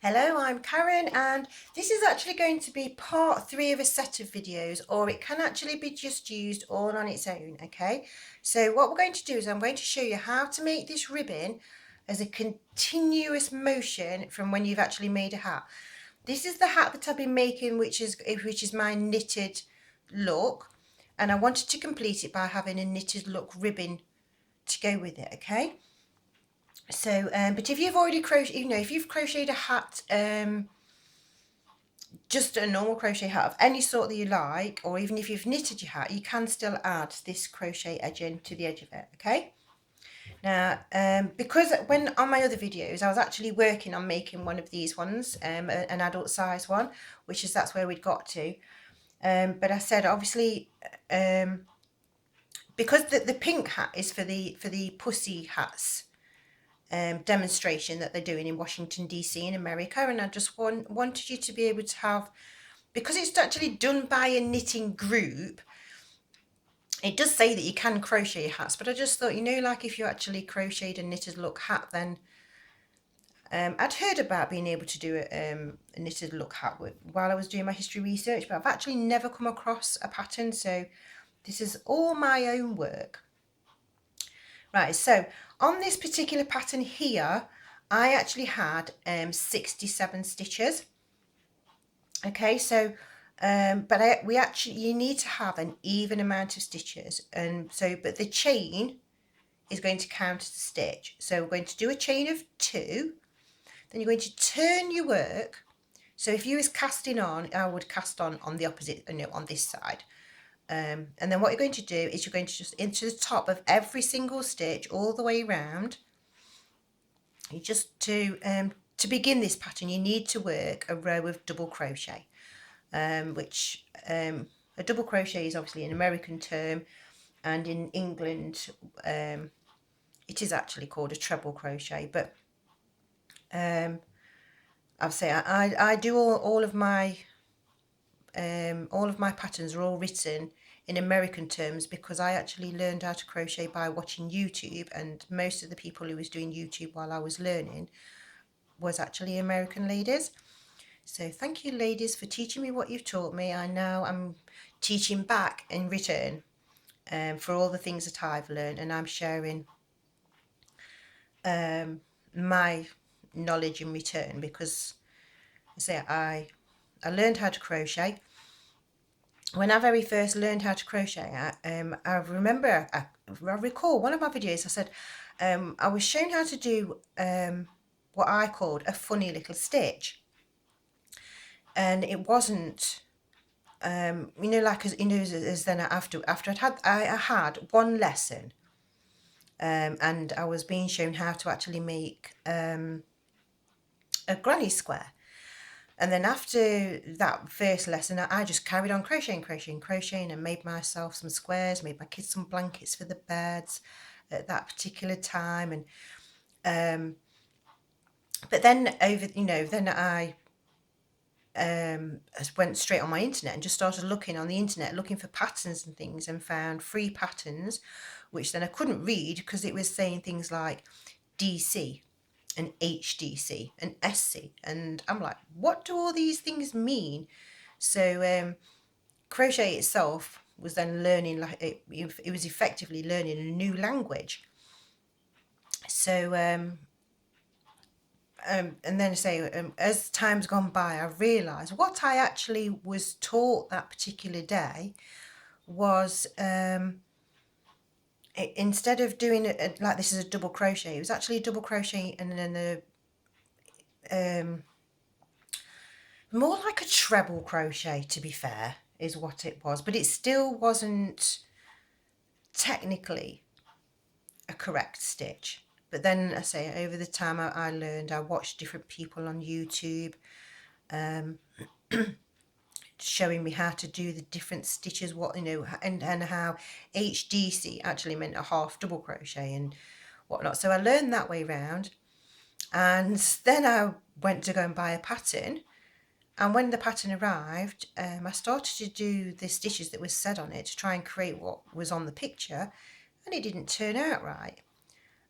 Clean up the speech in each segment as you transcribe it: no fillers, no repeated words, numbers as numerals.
Hello, I'm Karen, and this is actually going to be part 3 of a set of videos, or it can actually be just used all on its own, okay? So what we're going to do is I'm going to show you how to make this ribbon as a continuous motion from when you've actually made a hat. This is the hat that I've been making, which is my knitted look, and I wanted to complete it by having a knitted look ribbon to go with it, okay? So, but if you've already crocheted, if you've crocheted a hat, just a normal crochet hat of any sort that you like, or even if you've knitted your hat, you can still add this crochet edging to the edge of it, okay? Now, because when on my other videos, I was actually working on making one of these ones, an adult size one, that's where we'd got to. But I said, obviously, because the pink hat is for the pussy hats, demonstration that they're doing in Washington DC in America, and I just wanted you to be able to have, because it's actually done by a knitting group. It does say that you can crochet hats, but I just thought, like if you actually crocheted a knitted look hat, then I'd heard about being able to do a knitted look hat while I was doing my history research, but I've actually never come across a pattern, so this is all my own work. Right, so on this particular pattern here, I actually had 67 stitches. Okay, so you need to have an even amount of stitches, and so but the chain is going to count as a stitch. So we're going to do a chain of 2, then you're going to turn your work. So if you was casting on, I would cast on the opposite, on this side. And then what you're going to do is you're going to just into the top of every single stitch all the way around. You just to begin this pattern, you need to work a row of double crochet, which a double crochet is obviously an American term, and in England it is actually called a treble crochet. But I'll say I do all of my patterns are all written in American terms, because I actually learned how to crochet by watching YouTube, and most of the people who was doing YouTube while I was learning was actually American ladies. So thank you, ladies, for teaching me what you've taught me. I now am teaching back in return for all the things that I've learned, and I'm sharing my knowledge in return, because I learned how to crochet. When I very first learned how to crochet, I recall one of my videos, I said I was shown how to do what I called a funny little stitch, and it wasn't as then after I had one lesson, and I was being shown how to actually make a granny square. And then after that first lesson, I just carried on crocheting, and made myself some squares, made my kids some blankets for the beds at that particular time. And but then then I went straight on my internet and just started looking on the internet, looking for patterns and things, and found free patterns, which then I couldn't read because it was saying things like DC and HDC and SC, and I'm like, what do all these things mean? So crochet itself was then learning, like it was effectively learning a new language. So and then as time's gone by, I realised what I actually was taught that particular day was instead of doing it like this is a double crochet, it was actually a double crochet and then more like a treble crochet, to be fair, is what it was. But it still wasn't technically a correct stitch. But then over the time I learned, I watched different people on YouTube showing me how to do the different stitches, and how HDC actually meant a half double crochet and whatnot. So I learned that way round, and then I went to go and buy a pattern. And when the pattern arrived, I started to do the stitches that was said on it to try and create what was on the picture, and it didn't turn out right.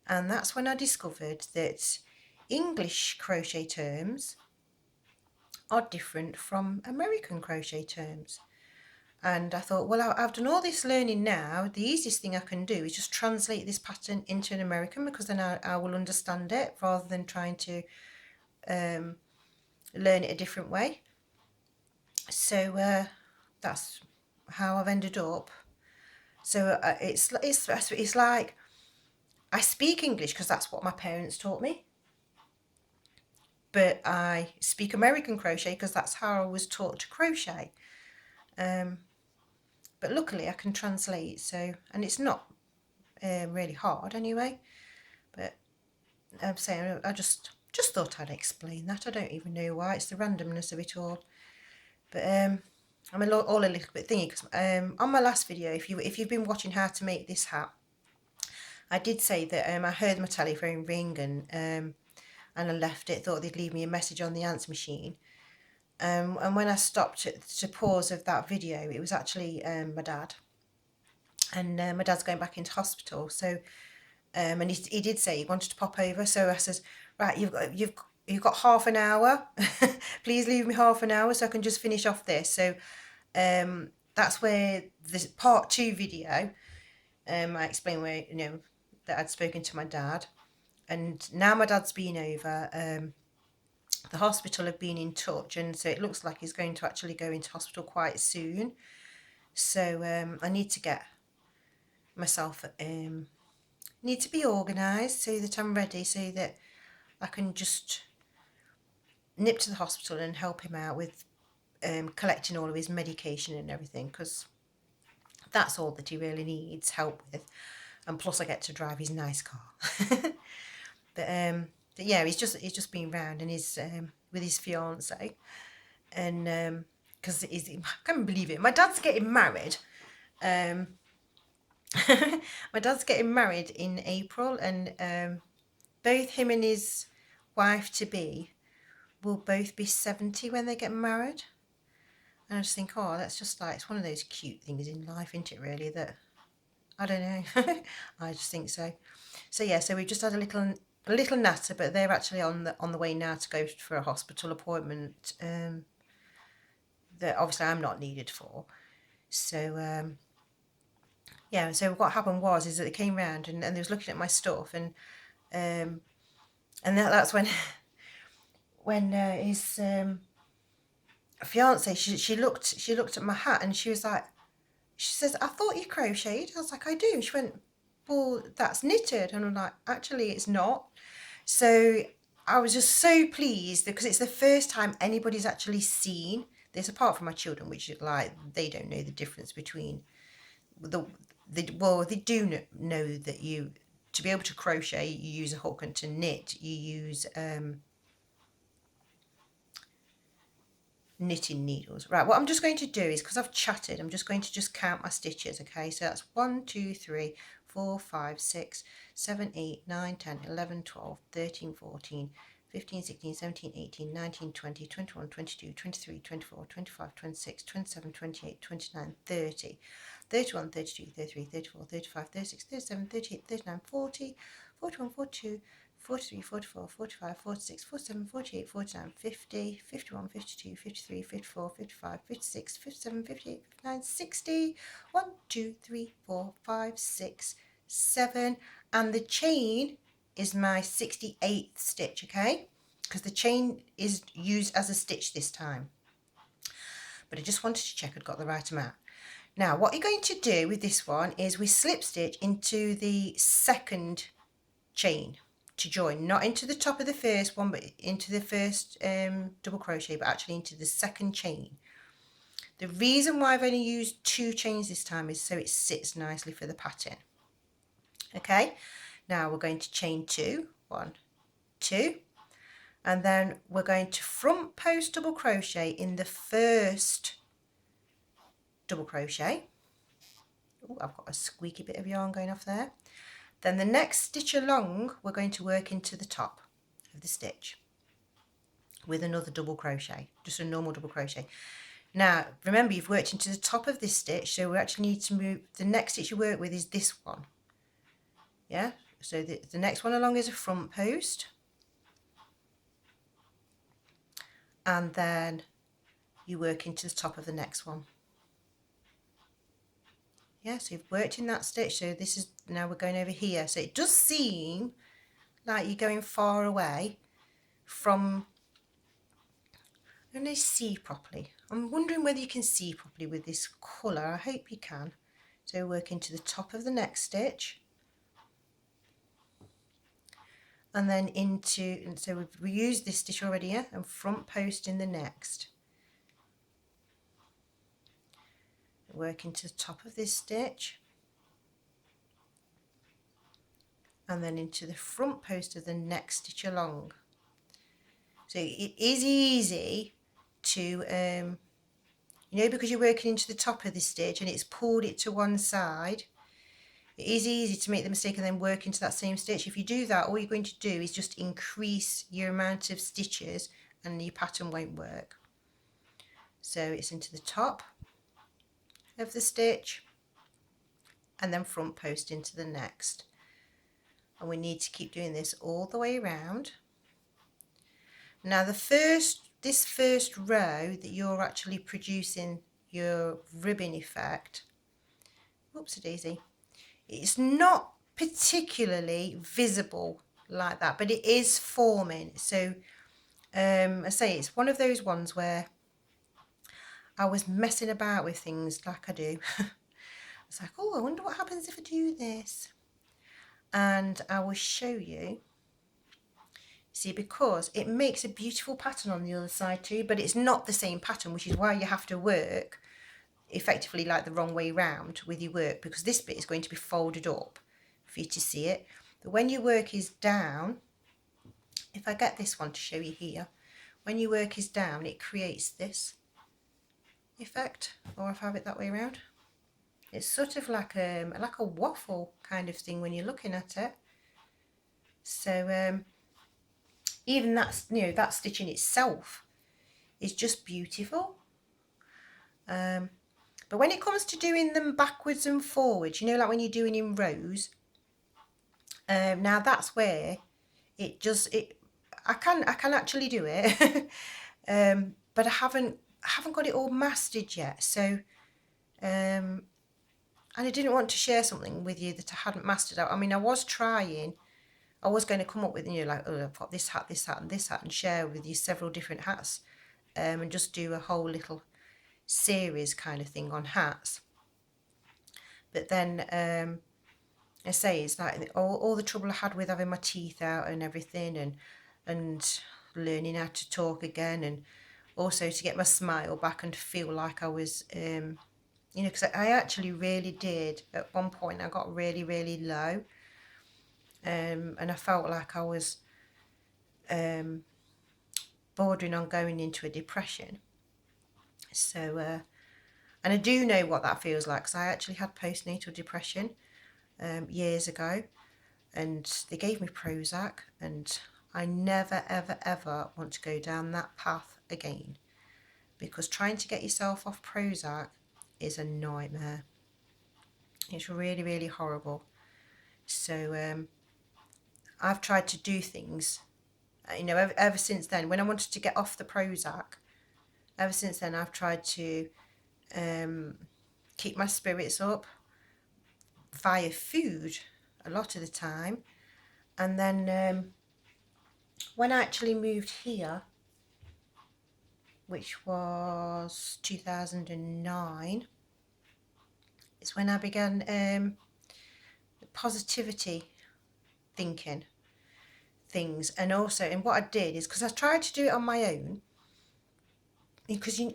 And that's when I discovered that English crochet terms are different from American crochet terms. And I thought, well, I've done all this learning now. The easiest thing I can do is just translate this pattern into an American, because then I will understand it rather than trying to learn it a different way. So that's how I've ended up. So it's like I speak English because that's what my parents taught me, but I speak American crochet because that's how I was taught to crochet. But luckily I can translate, so, and it's not really hard anyway. But I'm saying I just thought I'd explain that. I don't even know why. It's the randomness of it all. But I'm all a little bit thingy because on my last video, if you've been watching how to make this hat, I did say that I heard my telephone ring and I left it. Thought they'd leave me a message on the answer machine. And when I stopped to pause of that video, it was actually my dad. And my dad's going back into hospital. So, and he did say he wanted to pop over. So I says, right, you've got half an hour. Please leave me half an hour so I can just finish off this. So that's where this part 2 video, I explained where, that I'd spoken to my dad. And now my dad's been over. The hospital have been in touch, and so it looks like he's going to actually go into hospital quite soon. So I need to get myself need to be organised so that I'm ready, so that I can just nip to the hospital and help him out with collecting all of his medication and everything, because that's all that he really needs help with. And plus I get to drive his nice car. But yeah, he's just been round, and he's with his fiance, and because I can't believe it, my dad's getting married. My dad's getting married in April, and both him and his wife to be will both be 70 when they get married. And I just think, oh, that's just like, it's one of those cute things in life, isn't it, really? That, I don't know. I just think so. So yeah, so we just had a little natter, but they're actually on the way now to go for a hospital appointment that obviously I'm not needed for. So yeah, so what happened is that they came round and they was looking at my stuff, and that's when his fiance, she looked at my hat, and she was like, she says, I thought you crocheted. I was like, I do. She went, well, that's knitted. And I'm like, actually it's not. So I was just so pleased because it's the first time anybody's actually seen this, apart from my children, which is like, they don't know the difference between well, they do know that to be able to crochet, you use a hook, and to knit, you use knitting needles. Right, what I'm just going to do is, because I've chatted, I'm just going to just count my stitches. Okay, so that's 1 2 3 4 5 6 7 8 9 10 11 12 13 14 15 16 17 18 19 20 21 22 23 24 25 26 27 28 29 30 31 32 33 34 35 36 37 38 39 40 41 42 43, 44, 45, 46, 47, 48, 49, 50, 51, 52, 53, 54, 55, 56, 57, 58, 59, 60, 1, 2, 3, 4, 5, 6, 7, and the chain is my 68th stitch, okay? Because the chain is used as a stitch this time. But I just wanted to check I'd got the right amount. Now, what you're going to do with this one is we slip stitch into the second chain to join, not into the top of the first one, but into the first double crochet, but actually into the second chain. The reason why I've only used 2 chains this time is so it sits nicely for the pattern. Okay, now we're going to chain 2, 1, 2, and then we're going to front post double crochet in the first double crochet. Oh, I've got a squeaky bit of yarn going off there. Then the next stitch along, we're going to work into the top of the stitch with another double crochet, just a normal double crochet. Now, remember, you've worked into the top of this stitch, so we actually need to move, the next stitch you work with is this one. Yeah, so the next one along is a front post. and then you work into the top of the next one. Yeah, so you've worked in that stitch, so this is, now we're going over here. So it does seem like you're going far away from, I don't know, see properly. I'm wondering whether you can see properly with this colour. I hope you can. So work into the top of the next stitch, and then into, and so we used this stitch already here, and front post in the next. Work into the top of this stitch, and then into the front post of the next stitch along. So it is easy to, you know, because you're working into the top of this stitch and it's pulled it to one side, it is easy to make the mistake and then work into that same stitch. If you do that, all you're going to do is just increase your amount of stitches and your pattern won't work. So it's into the top of the stitch and then front post into the next. And we need to keep doing this all the way around. Now this first row that you're actually producing your ribbon effect, whoopsie daisy, it's not particularly visible like that, but it is forming. So I say it's one of those ones where I was messing about with things like I do. It's like, oh, I wonder what happens if I do this. And I will show you. See, because it makes a beautiful pattern on the other side too, but it's not the same pattern, which is why you have to work effectively like the wrong way round with your work, because this bit is going to be folded up for you to see it. But when your work is down, if I get this one to show you here, when your work is down, it creates this effect, or if I have it that way around, it's sort of like a waffle kind of thing when you're looking at it. So even that's, you know, that stitch in itself is just beautiful. But when it comes to doing them backwards and forwards, you know, like when you're doing in rows, now that's where it just, I can actually do it, but I haven't got it all mastered yet. So and I didn't want to share something with you that I hadn't mastered out. I mean, I was trying. I was going to come up with, you know, like, oh, I've got this hat, this hat, and this hat, and share with you several different hats, and just do a whole little series kind of thing on hats. But then I say it's like all the trouble I had with having my teeth out and everything, and learning how to talk again, and also to get my smile back and feel like I was you know, because I actually really did at one point. I got really low, and I felt like I was bordering on going into a depression. So and I do know what that feels like, because I actually had postnatal depression years ago, and they gave me Prozac, and I never ever want to go down that path again, because trying to get yourself off Prozac is a nightmare. It's really horrible. So I've tried to do things, you know, ever since then. When I wanted to get off the Prozac, ever since then I've tried to keep my spirits up via food a lot of the time. And then when I actually moved here, which was 2009, it's when I began positivity thinking things. And also, and what I did is, because I tried to do it on my own, because you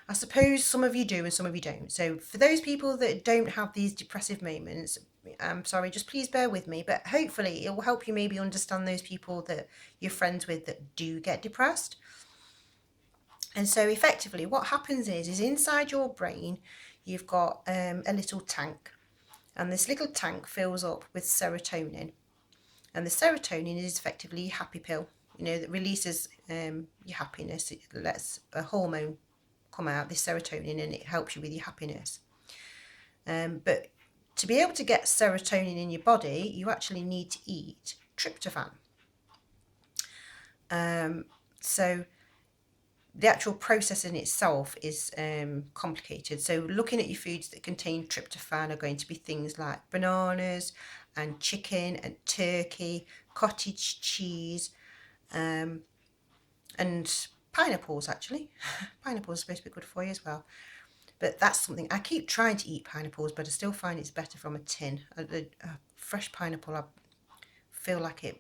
I suppose some of you do and some of you don't. So for those people that don't have these depressive moments, I'm sorry, just please bear with me, but hopefully it will help you maybe understand those people that you're friends with that do get depressed. And so effectively what happens is inside your brain you've got a little tank, and this little tank fills up with serotonin, and the serotonin is effectively your happy pill, you know, that releases your happiness. It lets a hormone come out, this serotonin, and it helps you with your happiness. But to be able to get serotonin in your body, you actually need to eat tryptophan. so the actual process in itself is complicated. So looking at your foods that contain tryptophan are going to be things like bananas and chicken and turkey, cottage cheese, and pineapples actually. Pineapples are supposed to be good for you as well. But that's something, I keep trying to eat pineapples, but I still find it's better from a tin. A fresh pineapple, I feel like it,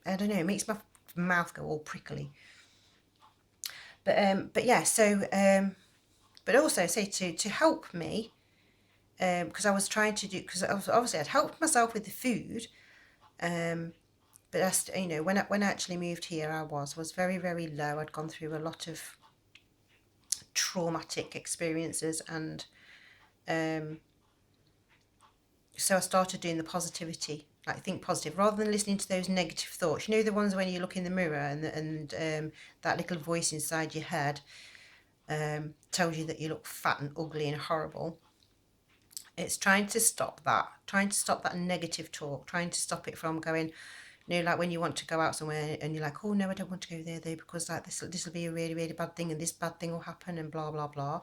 I don't know, it makes my mouth go all prickly. But yeah, so but also say to help me, because I was trying to do, because obviously I'd helped myself with the food, but that's, you know, when I actually moved here, I was very, very low. I'd gone through a lot of traumatic experiences, and so I started doing the positivity, like think positive, rather than listening to those negative thoughts. You know, the ones when you look in the mirror and that little voice inside your head tells you that you look fat and ugly and horrible. It's trying to stop that negative talk, trying to stop it from going, you know, like when you want to go out somewhere and you're like, oh no, I don't want to go there though, because like this will be a really, really bad thing, and this bad thing will happen, and blah blah blah.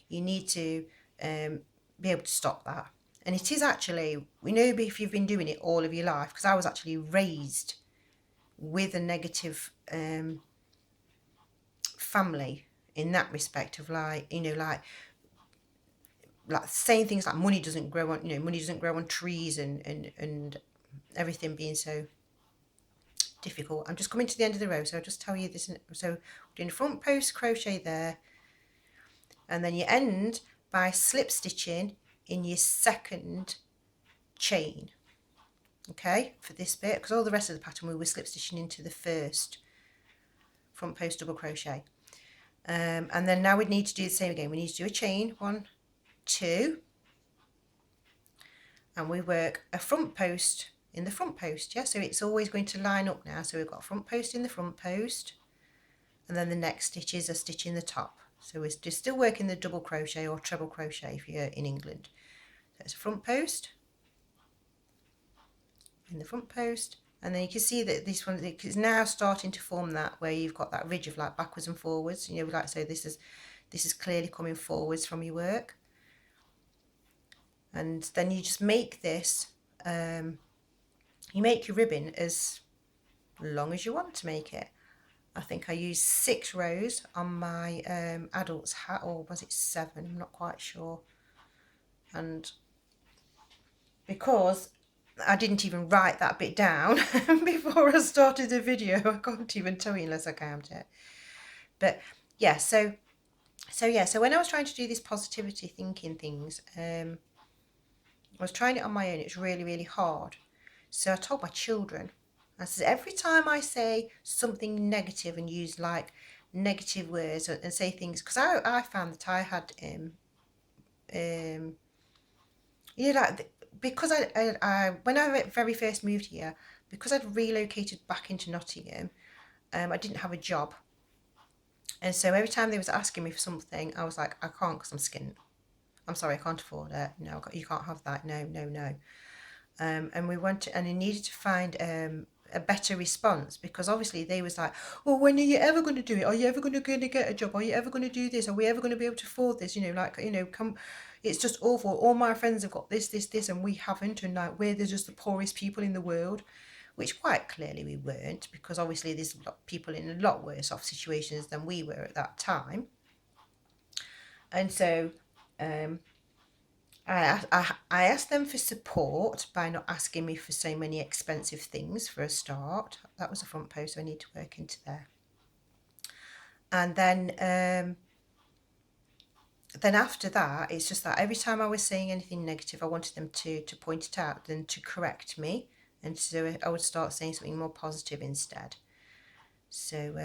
You need to be able to stop that. And it is actually, we know if you've been doing it all of your life, because I was actually raised with a negative family in that respect of, like, you know, like saying things like money doesn't grow on, you know, money doesn't grow on trees, and everything being so difficult. I'm just coming to the end of the row, so I'll just tell you this. So we're doing front post crochet there, and then you end by slip stitching in your second chain, okay, for this bit, because all the rest of the pattern we were slip stitching into the first front post double crochet. And then now we need to do the same again. We need to do a chain, 1, 2, and we work a front post in the front post. Yeah, so it's always going to line up now. So we've got a front post in the front post, and then the next stitch is a stitch in the top. So we're just still working the double crochet or treble crochet if you're in England. So it's a front post in the front post, and then you can see that this one is now starting to form that where you've got that ridge of like backwards and forwards, you know, like, so this is clearly coming forwards from your work. And then you just make this, you make your ribbon as long as you want to make it. I think I used 6 rows on my adult's hat, or was it 7? I'm not quite sure. And because I didn't even write that bit down before I started the video, I can't even tell you unless I count it. But yeah, so when I was trying to do this positivity thinking things, I was trying it on my own. It was really, really hard. So I told my children, I said, every time I say something negative and use like negative words and say things, because I found that I had you know, like, because I when I very first moved here, because I'd relocated back into Nottingham, I didn't have a job, and so every time they was asking me for something, I was like, I can't because I'm skint. I'm sorry, I can't afford it. No, you can't have that. No, no, no. And we went to, and he needed to find a better response, because obviously they was like, well, when are you ever going to do it? Are you ever going to get a job? Are you ever going to do this? Are we ever going to be able to afford this? You know, like, you know, come, it's just awful. All my friends have got this, and we haven't, and like we're just the poorest people in the world, which quite clearly we weren't, because obviously there's people in a lot worse off situations than we were at that time. And so I asked them for support by not asking me for so many expensive things for a start. That was a front post, so I need to work into there. And then after that, it's just that every time I was saying anything negative, I wanted them to point it out, then to correct me, and so I would start saying something more positive instead. So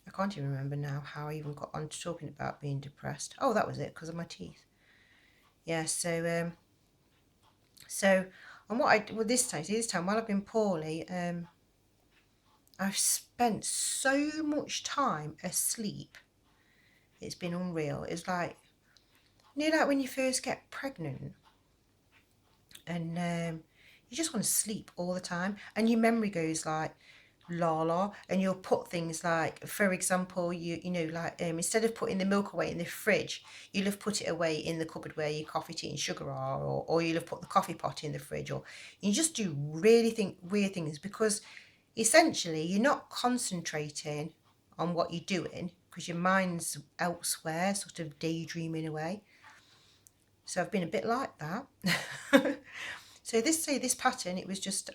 I can't even remember now how I even got on to talking about being depressed. Oh, that was it, because of my teeth. Yeah, so and what I, well, this time while I've been poorly, I've spent so much time asleep. It's been unreal. It's like, you know, like when you first get pregnant and you just want to sleep all the time, and your memory goes like Lala, and you'll put things like, for example, you know, like instead of putting the milk away in the fridge, you'll have put it away in the cupboard where your coffee, tea and sugar are, or you'll have put the coffee pot in the fridge, or you just do really weird things, because essentially you're not concentrating on what you're doing because your mind's elsewhere, sort of daydreaming away. So I've been a bit like that. So this pattern, it was just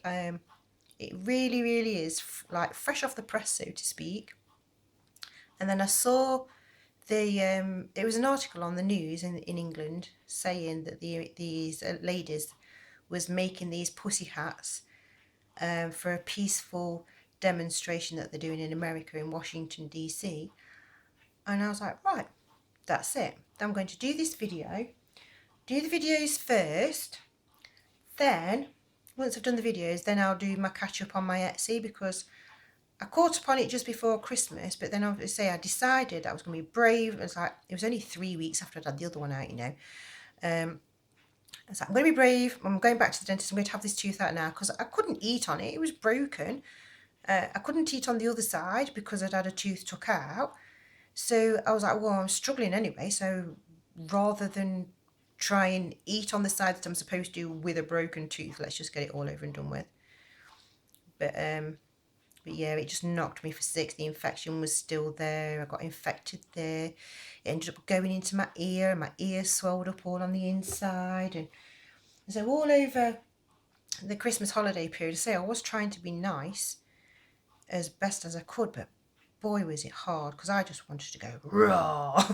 it really is like fresh off the press, so to speak. And then I saw it was an article on the news in England saying that these ladies was making these pussy hats for a peaceful demonstration that they're doing in America, in Washington DC. And I was like, right, that's it. I'm going to do this video, do the videos first, then once I've done the videos, then I'll do my catch up on my Etsy, because I caught upon it just before Christmas, but then obviously I decided I was going to be brave. It was only 3 weeks after I'd had the other one out, you know. I was like, I'm going to be brave. I'm going back to the dentist. I'm going to have this tooth out now, because I couldn't eat on it. It was broken. I couldn't eat on the other side because I'd had a tooth took out. So I was like, well, I'm struggling anyway. So rather than try and eat on the side that I'm supposed to with a broken tooth, let's just get it all over and done with. But yeah, it just knocked me for six. The infection was still there. I got infected there. It ended up going into my ear, and my ear swelled up all on the inside. And so all over the Christmas holiday period, I was trying to be nice as best as I could, but boy was it hard, because I just wanted to go raw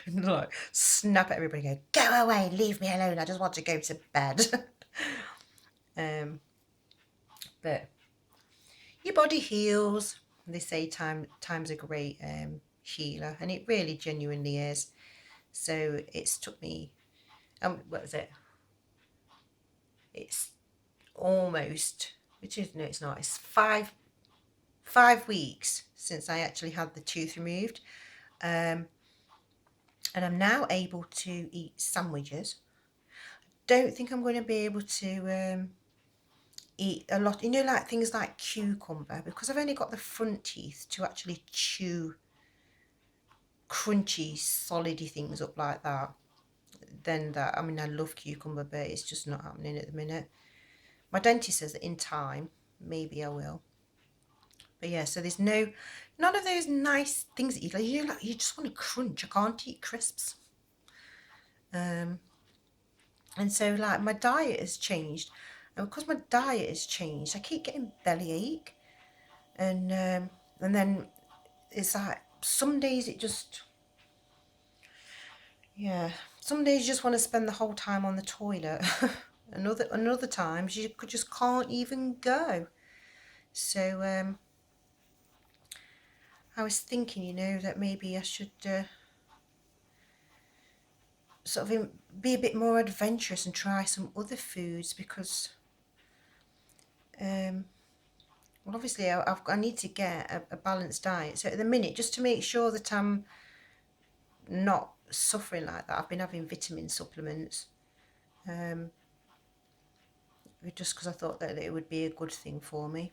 and like snap at everybody, go away, leave me alone, I just want to go to bed. But your body heals. They say time's a great healer, and it really genuinely is. So it's took me what was it, it's almost, which is, no it's not, it's 5 weeks since I actually had the tooth removed, and I'm now able to eat sandwiches. Don't think I'm going to be able to eat a lot, you know, like things like cucumber, because I've only got the front teeth to actually chew crunchy solidy things up like that. Then that, I mean, I love cucumber, but it's just not happening at the minute. My dentist says that in time maybe I will. But yeah, so there's none of those nice things that you just want to crunch. I can't eat crisps. And so like my diet has changed, and because my diet has changed, I keep getting bellyache, and then it's like some days it just, yeah, some days you just want to spend the whole time on the toilet. and other times you just can't even go. So I was thinking, you know, that maybe I should sort of be a bit more adventurous and try some other foods, because well, obviously I need to get a balanced diet. So at the minute, just to make sure that I'm not suffering like that, I've been having vitamin supplements, just because I thought that it would be a good thing for me.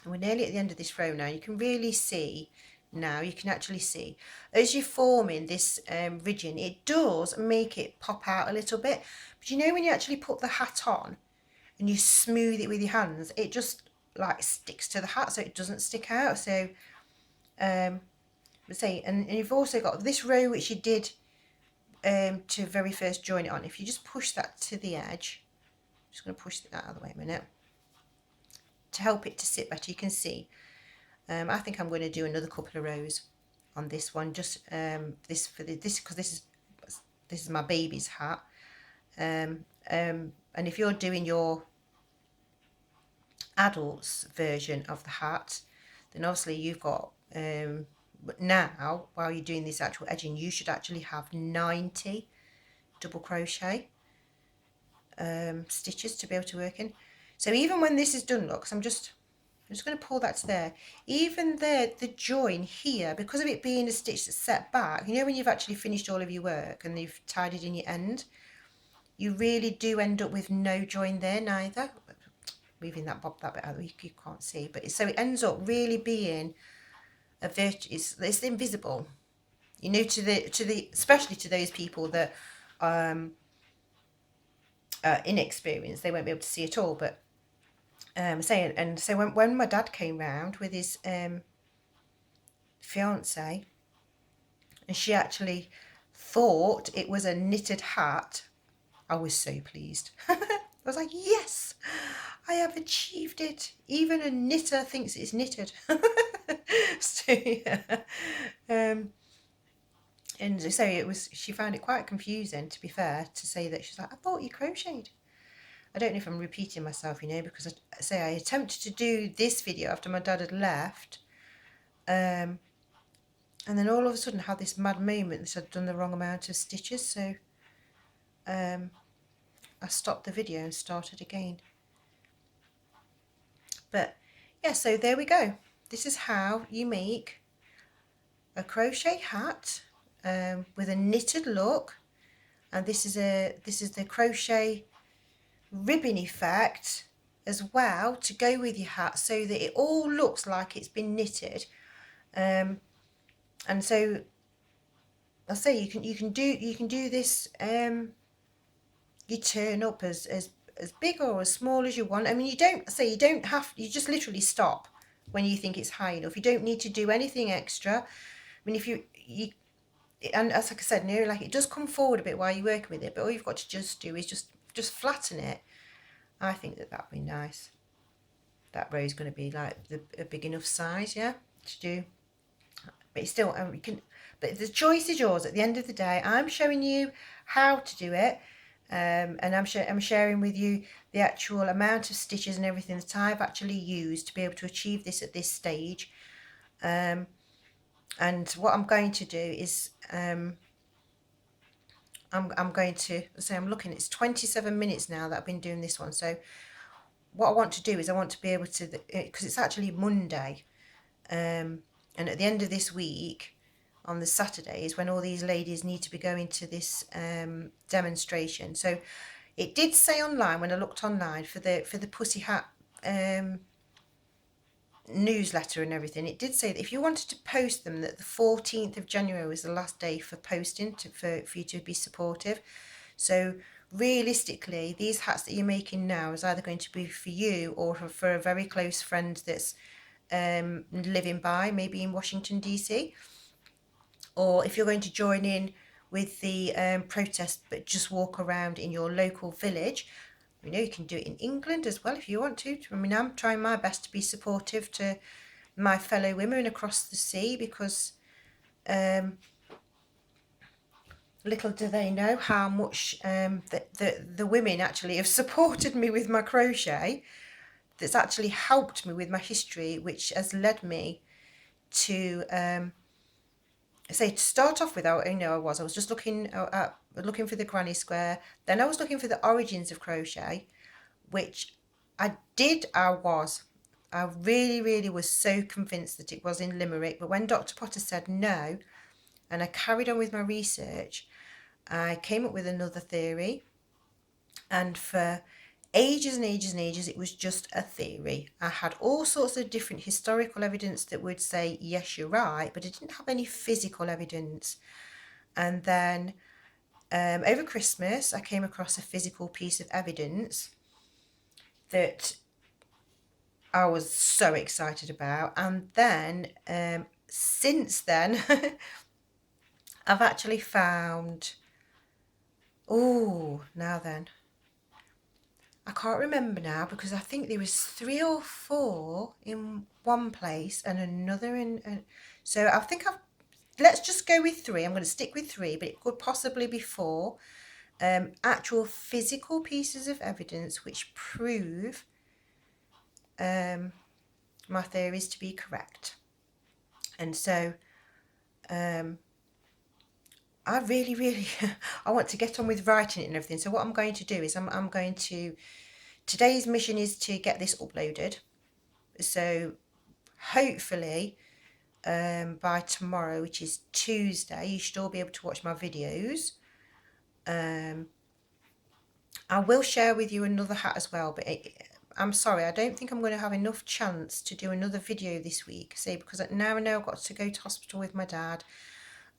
And we're nearly at the end of this row now. You can really see now, you can actually see as you're forming this ridging, it does make it pop out a little bit. But you know, when you actually put the hat on and you smooth it with your hands, it just like sticks to the hat, so it doesn't stick out. So let's say, and you've also got this row which you did to very first join it on. If you just push that to the edge, I'm just going to push that out of the way a minute to help it to sit better. You can see I think I'm going to do another couple of rows on this one, just this because this is my baby's hat, and if you're doing your adults version of the hat, then obviously you've got now, while you're doing this actual edging, you should actually have 90 double crochet stitches to be able to work in. So even when this is done, look, I'm just going to pull that to there. Even there, the join here, because of it being a stitch that's set back, you know, when you've actually finished all of your work and you've tied it in your end, you really do end up with no join there neither. moving that bit out that you can't see, but so it ends up really being a it's invisible, you know, to the especially to those people that inexperienced, they won't be able to see at all. But so when my dad came round with his fiance, and she actually thought it was a knitted hat, I was so pleased. I was like, yes, I have achieved it. Even a knitter thinks it's knitted. So yeah. And so it was, she found it quite confusing, to be fair, to say that. She's like, I thought you crocheted. I don't know if I'm repeating myself, you know, because I attempted to do this video after my dad had left, and then all of a sudden I had this mad moment that I'd done the wrong amount of stitches, so I stopped the video and started again. But yeah, so there we go. This is how you make a crochet hat with a knitted look, and this is the crochet ribbon effect as well to go with your hat, so that it all looks like it's been knitted. And so I'll say you can do this. You turn up as big or as small as you want. I mean, you don't have, you just literally stop when you think it's high enough. You don't need to do anything extra. I mean, if you and as like I said, no, like it does come forward a bit while you're working with it, but all you've got to just do is just flatten it. I think that'd be nice. That row is going to be like a big enough size, yeah, to do. But it's still, you can. But the choice is yours. At the end of the day, I'm showing you how to do it, and I'm sharing with you the actual amount of stitches and everything that I've actually used to be able to achieve this at this stage. And what I'm going to do is I'm going to say, I'm looking, it's 27 minutes now that I've been doing this one. So what I want to do is I want to be able to, because it's actually Monday, and at the end of this week on the Saturday is when all these ladies need to be going to this demonstration. So it did say online, when I looked online for the Pussy Hat newsletter and everything, it did say that if you wanted to post them, that the 14th of January was the last day for posting for you to be supportive. So realistically, these hats that you're making now is either going to be for you or for a very close friend that's living by, maybe in Washington DC, or if you're going to join in with the protest but just walk around in your local village. You know, you can do it in England as well if you want to. I mean, I'm trying my best to be supportive to my fellow women across the sea, because little do they know how much the women actually have supported me with my crochet. That's actually helped me with my history, which has led me to to start off with. I was just looking for the granny square. Then I was looking for the origins of crochet, which I really was so convinced that it was in Limerick. But when Dr. Potter said no, and I carried on with my research, I came up with another theory. And for ages and ages and ages, it was just a theory. I had all sorts of different historical evidence that would say, yes, you're right, but I didn't have any physical evidence. And then over Christmas, I came across a physical piece of evidence that I was so excited about. And then since then, I've actually found, now then, I can't remember now, because I think there was 3 or 4 in one place and another in. So I think let's just go with 3. I'm going to stick with 3, but it could possibly be 4 actual physical pieces of evidence which prove my theories to be correct. And so I really I want to get on with writing it and everything. So what I'm going to do is I'm going to, today's mission is to get this uploaded. So hopefully by tomorrow, which is Tuesday, you should all be able to watch my videos. I will share with you another hat as well, but I'm sorry, I don't think I'm going to have enough chance to do another video this week. See, because now I know I've got to go to hospital with my dad.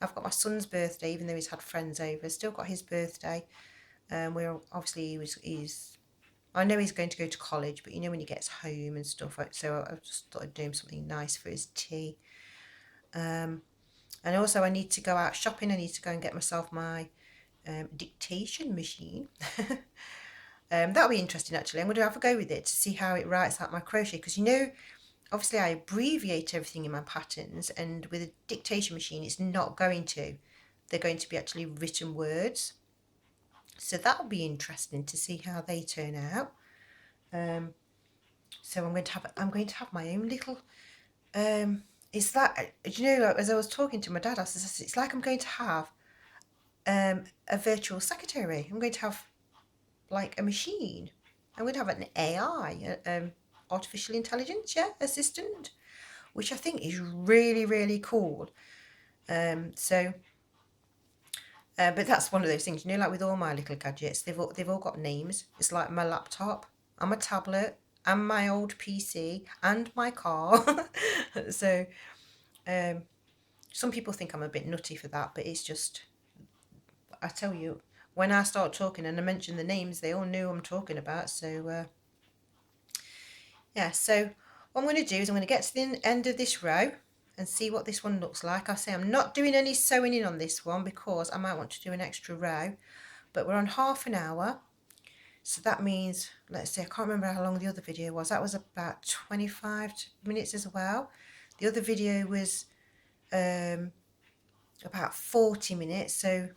I've got my son's birthday, even though he's had friends over. Still got his birthday. We're obviously he's I know he's going to go to college, but you know when he gets home and stuff. So I just thought I'd do him something nice for his tea. And also I need to go out shopping. I need to go and get myself my dictation machine. That'll be interesting actually. I'm going to have a go with it to see how it writes out my crochet, because you know, obviously I abbreviate everything in my patterns, and with a dictation machine it's not going to. They're going to be actually written words. So that'll be interesting to see how they turn out. So I'm going to have my own little it's like, you know, as I was talking to my dad, I said, it's like I'm going to have a virtual secretary. I'm going to have like a machine. I'm going to have an AI, artificial intelligence, assistant, which I think is really, really cool. But that's one of those things, you know, like with all my little gadgets, they've all got names. It's like my laptop and my tablet and my old PC and my car. So some people think I'm a bit nutty for that, but it's just, I tell you, when I start talking and I mention the names, they all know who I'm talking about. So yeah, so what I'm going to do is I'm going to get to the end of this row and see what this one looks like. I say I'm not doing any sewing in on this one because I might want to do an extra row, but we're on half an hour, so that means, let's see, I can't remember how long the other video was. That was about 25 minutes as well. The other video was about 40 minutes, so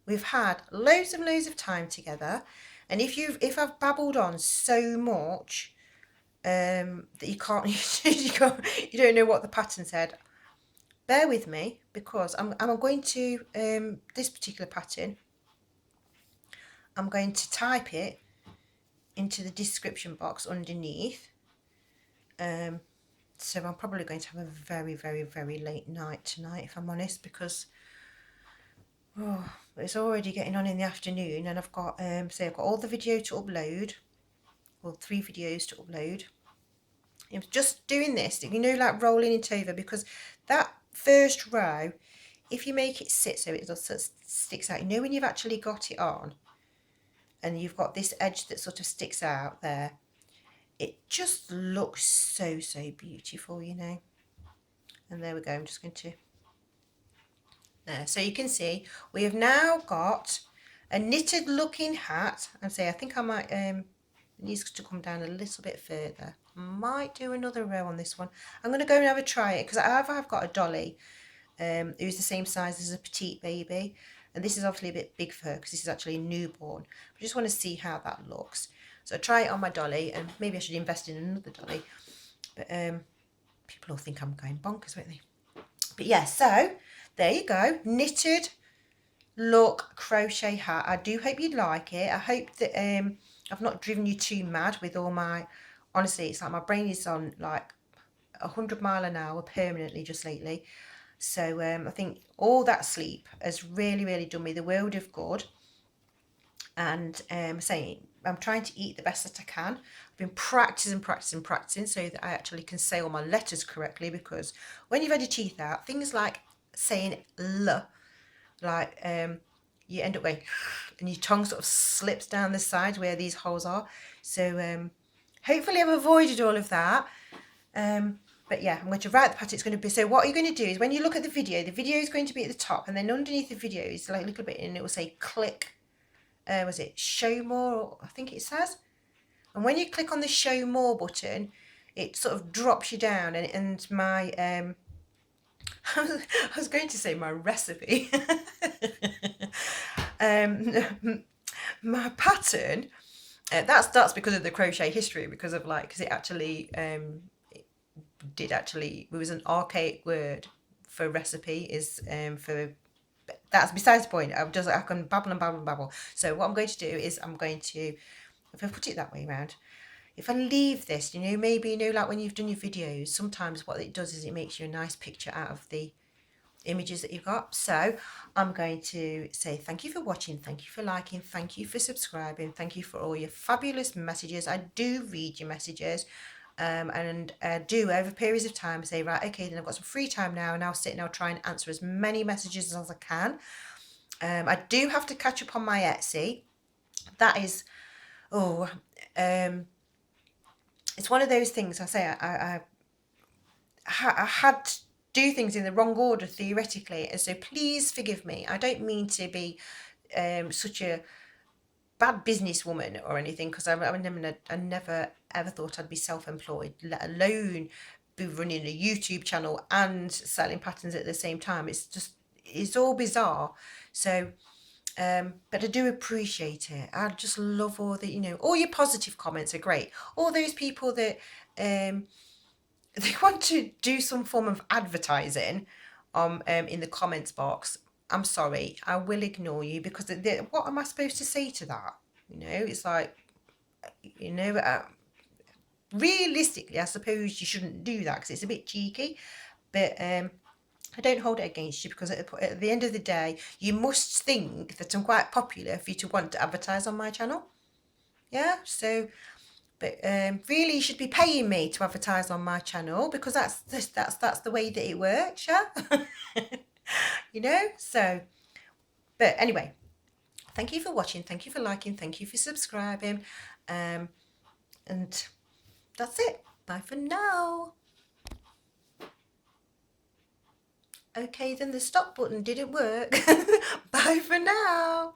we've had loads and loads of time together. And if I've babbled on so much that you can't, you don't know what the pattern said, bear with me, because I'm going to this particular pattern, I'm going to type it into the description box underneath. So I'm probably going to have a very, very, very late night tonight, if I'm honest, because it's already getting on in the afternoon, and I've got I've got all the video to upload, or 3 videos to upload. I'm just doing this, you know, like rolling it over, because that first row, if you make it sit so it sort of sticks out, you know, when you've actually got it on and you've got this edge that sort of sticks out there, it just looks so beautiful, you know. And there we go. I'm just going to there, so you can see we have now got a knitted looking hat. And say I think I might it needs to come down a little bit further. Might do another row on this one. I'm going to go and have a try it, because I've got a dolly who's the same size as a petite baby, and this is obviously a bit big for her because this is actually a newborn. I just want to see how that looks, so I try it on my dolly, and maybe I should invest in another dolly, but people will think I'm going bonkers, won't they? But yeah, so there you go, knitted look crochet hat. I do hope you like it. I hope that I've not driven you too mad with all my, honestly, it's like my brain is on like 100 miles an hour permanently just lately. So I think all that sleep has really done me the world of good. And saying I'm trying to eat the best that I can. I've been practicing so that I actually can say all my letters correctly, because when you've had your teeth out, things like saying L, like you end up going and your tongue sort of slips down the side where these holes are. So hopefully I've avoided all of that. But yeah, I'm going to write the pattern. It's going to be, so what you're going to do is when you look at the video is going to be at the top, and then underneath the video is like a little bit, and it will say click, was it show more, I think it says. And when you click on the show more button, it sort of drops you down, and my I was going to say my recipe my pattern, that's because of the crochet history, because it actually it was an archaic word for recipe, is for, that's besides the point. I can babble. So what I'm going to do is I'm going to, if I put it that way around, if I leave this, you know, maybe, you know, like when you've done your videos, sometimes what it does is it makes you a nice picture out of the images that you've got. So I'm going to say thank you for watching, thank you for liking, thank you for subscribing, thank you for all your fabulous messages. I do read your messages, and do over periods of time say, right, okay, then I've got some free time now, and I'll sit and I'll try and answer as many messages as I can. I do have to catch up on my Etsy. That is, it's one of those things. I say I had to do things in the wrong order theoretically, and so please forgive me. I don't mean to be such a bad businesswoman or anything, because I never ever thought I'd be self-employed, let alone be running a YouTube channel and selling patterns at the same time. It's all bizarre. So but I do appreciate it. I just love all the, all your positive comments are great. All those people that they want to do some form of advertising in the comments box. I'm sorry, I will ignore you, because what am I supposed to say to that? It's like, realistically, I suppose you shouldn't do that because it's a bit cheeky, but I don't hold it against you, because at the end of the day, you must think that I'm quite popular for you to want to advertise on my channel. Yeah, so, but really, you should be paying me to advertise on my channel, because that's the way that it works, yeah. So, but anyway, thank you for watching, thank you for liking, thank you for subscribing, and that's it. Bye for now. Okay, then the stop button didn't work. Bye for now.